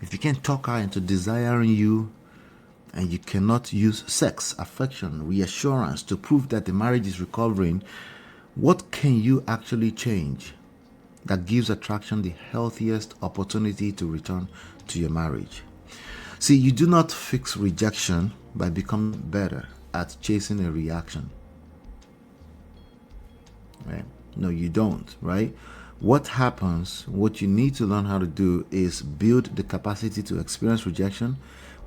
if you can't talk her into desiring you, and you cannot use sex, affection, reassurance to prove that the marriage is recovering, what can you actually change that gives attraction the healthiest opportunity to return to your marriage? See, you do not fix rejection by becoming better at chasing a reaction. Right? No, you don't, right? What happens, what you need to learn how to do is build the capacity to experience rejection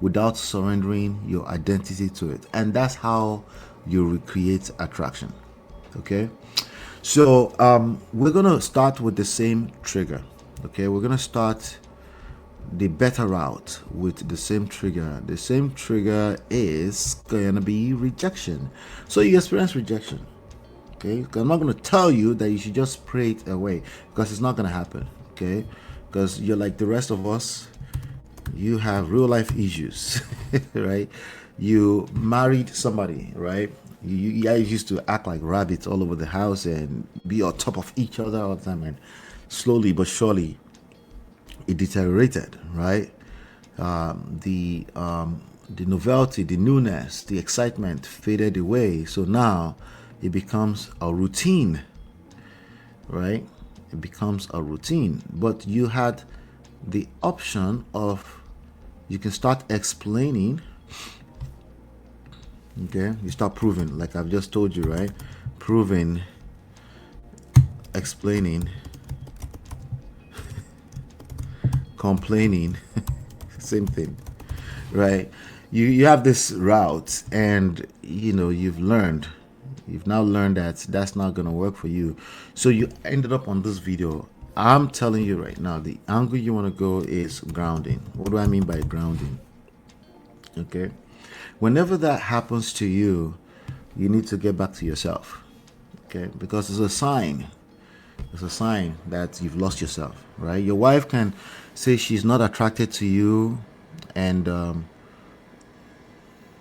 without surrendering your identity to it. And that's how you recreate attraction. Okay? So we're going to start with the same trigger. Okay? We're going to start the better route with the same trigger. The same trigger is going to be rejection. So you experience rejection. Okay, because I'm not going to tell you that you should just pray it away, because it's not going to happen. Okay, because you're like the rest of us. You have real life issues, right? You married somebody, right? You guys used to act like rabbits all over the house and be on top of each other all the time, and slowly but surely it deteriorated, right? The novelty, the newness, the excitement faded away. So now it becomes a routine, right? It becomes a routine. But you had the option of, you can start explaining. Okay, you start proving, like I've just told you, right? Proving, explaining, complaining, same thing, right? You have this route, and you've now learned that that's not going to work for you. So you ended up on this video. I'm telling you right now, the angle you want to go is grounding. What do I mean by grounding? Okay, whenever that happens to you, you need to get back to yourself. Okay, because it's a sign that you've lost yourself, right? Your wife can say she's not attracted to you, and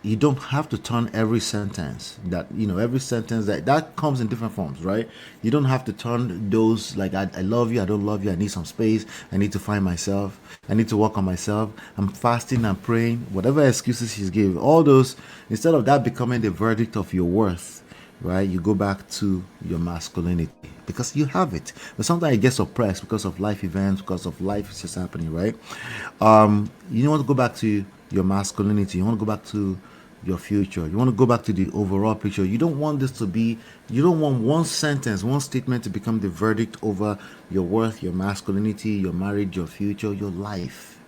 you don't have to turn every sentence that comes in different forms, right? You don't have to turn those like, I love you, I don't love you, I need some space, I need to find myself, I need to work on myself, I'm fasting, I'm praying, whatever excuses she's giving, all those, instead of that becoming the verdict of your worth, right? You go back to your masculinity, because you have it. But sometimes it gets suppressed because of life events, because of life is just happening, right? You want to go back to your masculinity. You want to go back to your future. You want to go back to the overall picture. You don't want one sentence, one statement to become the verdict over your worth, your masculinity, your marriage, your future, your life.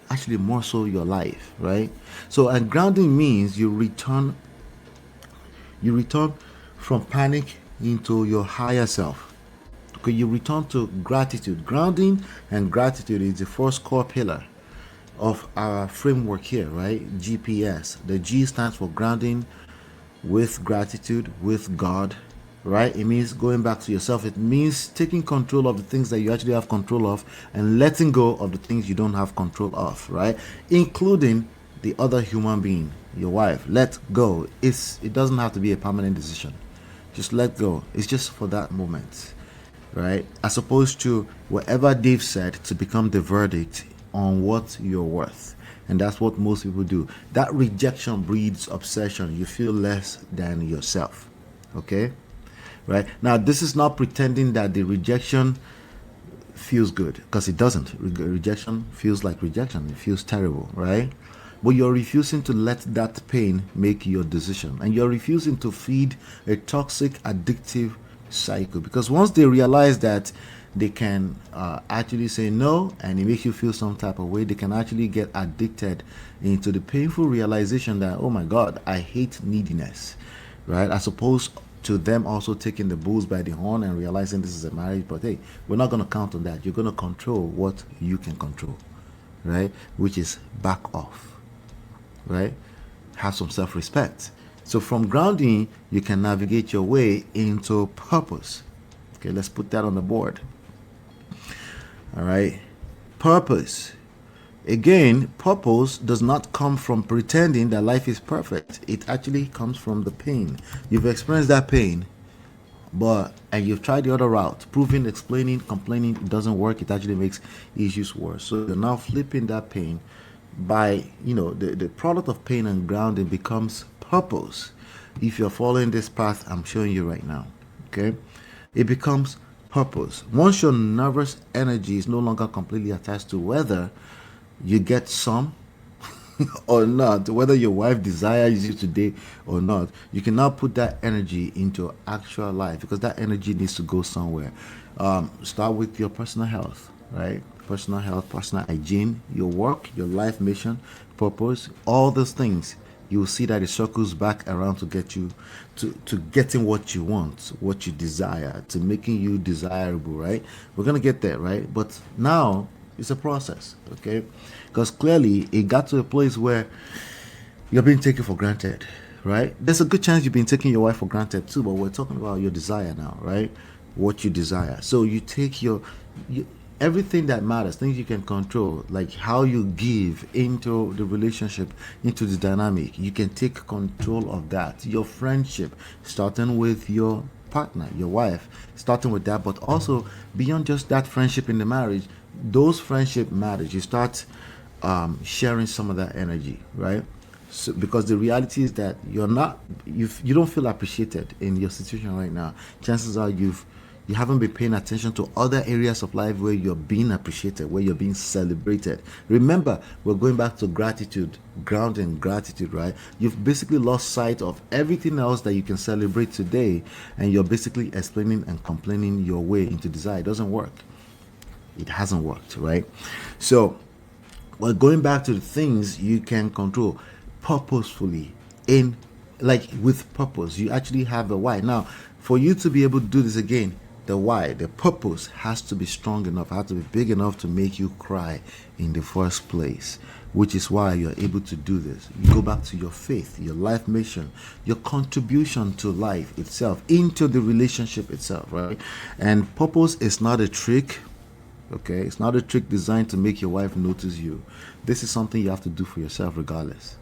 Actually, more so your life, right? So, and grounding means you return from panic into your higher self. Okay, you return to gratitude. Grounding and gratitude is the first core pillar of our framework here, right? GPS. The G stands for grounding with gratitude, with God, right? It means going back to yourself. It means taking control of the things that you actually have control of and letting go of the things you don't have control of, right? Including the other human being, your wife. Let go. It doesn't have to be a permanent decision. Just let go. It's just for that moment, right? As opposed to whatever Dave said to become the verdict on what you're worth. And that's what most people do. That rejection breeds obsession. You feel less than yourself. Okay? Right? Now, this is not pretending that the rejection feels good, because it doesn't. Rejection feels like rejection. It feels terrible, right? But you're refusing to let that pain make your decision. And you're refusing to feed a toxic, addictive cycle. Because once they realize that they can actually say no, and it makes you feel some type of way, they can actually get addicted into the painful realization that, oh my God, I hate neediness, right? As opposed to them also taking the bulls by the horn and realizing this is a marriage. But hey, we're not going to count on that. You're going to control what you can control, right? Which is back off, right? Have some self-respect. So from grounding, you can navigate your way into purpose. Okay, let's put that on the board. All right. Purpose. Again, purpose does not come from pretending that life is perfect. It actually comes from the pain. You've experienced that pain And you've tried the other route, proving, explaining, complaining, it doesn't work. It actually makes issues worse. So you're now flipping that pain by, the product of pain and grounding becomes purpose. If you're following this path I'm showing you right now, okay, it becomes purpose. Once your nervous energy is no longer completely attached to whether you get some or not, whether your wife desires you today or not, you can now put that energy into actual life, because that energy needs to go somewhere. Start with your personal health, right? Personal health, personal hygiene, your work, your life mission, purpose, all those things. You'll see that it circles back around to get you to getting what you want, what you desire, to making you desirable, right? We're gonna get there, right? But now it's a process, okay? Because clearly it got to a place where you're being taken for granted, right? There's a good chance you've been taking your wife for granted too, but we're talking about your desire now, right? What you desire. So you take everything that matters, things you can control, like how you give into the relationship, into the dynamic. You can take control of that. Your friendship, starting with your partner, your wife, starting with that, but also beyond just that friendship in the marriage, those friendship matters. You start sharing some of that energy, right? So, because the reality is that you don't feel appreciated in your situation right now. Chances are you haven't been paying attention to other areas of life where you're being appreciated, where you're being celebrated. Remember, we're going back to gratitude, grounding gratitude, right? You've basically lost sight of everything else that you can celebrate today, and you're basically explaining and complaining your way into desire. It doesn't work. It hasn't worked, right? So, well, going back to the things you can control purposefully, in like with purpose, you actually have a why. Now, for you to be able to do this again, the why, the purpose has to be strong enough, has to be big enough to make you cry in the first place, which is why you're able to do this. You go back to your faith, your life mission, your contribution to life itself, into the relationship itself, right? And purpose is not a trick. Okay, it's not a trick designed to make your wife notice you. This is something you have to do for yourself regardless.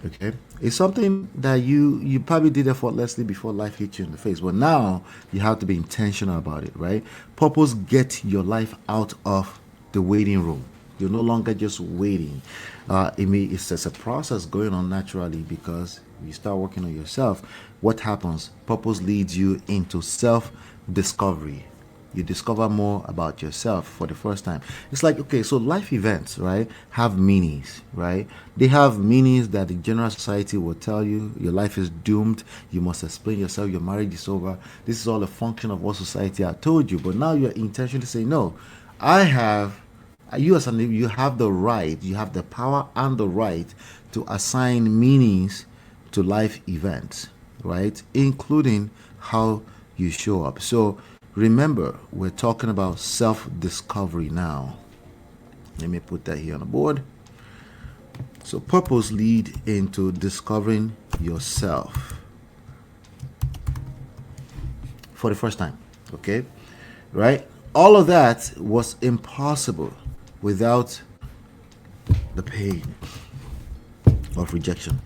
Okay, it's something that you probably did effortlessly before life hit you in the face, but now you have to be intentional about it, right? Purpose get your life out of the waiting room. You're no longer just waiting. It's just a process going on naturally, because you start working on yourself. What happens? Purpose leads you into self discovery. You discover more about yourself for the first time. It's like, okay, so life events, right, have meanings, right? They have meanings that the general society will tell you your life is doomed. You must explain yourself. Your marriage is over. This is all a function of what society has told you. But now you're intentionally saying, no, I have, you as an, you have the right, you have the power and the right to assign meanings to life events, right? Including how you show up. So remember, we're talking about self-discovery now. Let me put that here on the board. So purpose lead into discovering yourself for the first time. Okay, right? All of that was impossible without the pain of rejection.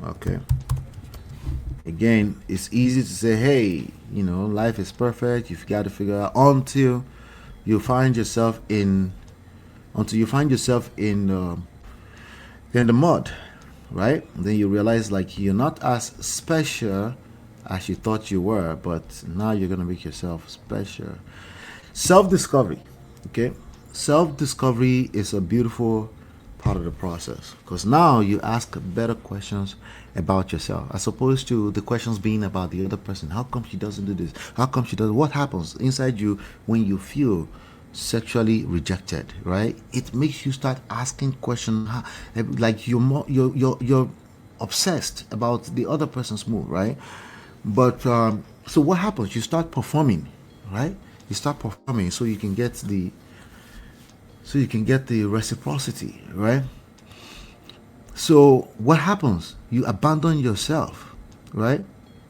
Okay. Again, it's easy to say, hey, life is perfect. You've got to figure out you find yourself in in the mud, right? Then you realize like you're not as special as you thought you were, but now you're gonna make yourself special. Self-discovery, okay? Self-discovery is a beautiful part of the process, because now you ask better questions about yourself as opposed to the questions being about the other person. How come she doesn't do this? How come she does? What happens inside you when you feel sexually rejected, right? It makes you start asking questions, like you're obsessed about the other person's mood, right? But so what happens? You start performing, right? You start performing so you can get the reciprocity, right? So what happens? You abandon yourself, right?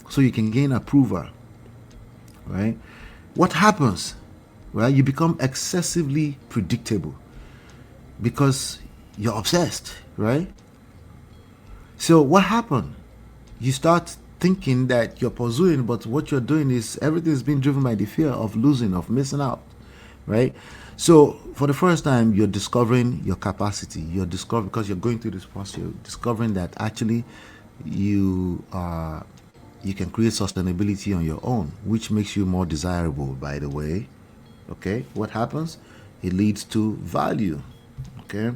So you can gain approval, right? What happens? Right? You become excessively predictable because you're obsessed, right? So what happened? you start thinking that you're pursuing, but what you're doing is everything is being driven by the fear of losing, of missing out, right? So for the first time, you're discovering your capacity. You're discovering, because you're going through this process, you're discovering that actually you are, you can create sustainability on your own, which makes you more desirable, by the way. Okay, what happens? It leads to value. Okay,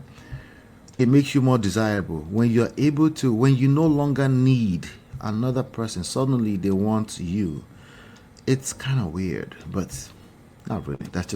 it makes you more desirable when you're able to, when you no longer need another person, suddenly they want you. It's kind of weird, but not really. That's just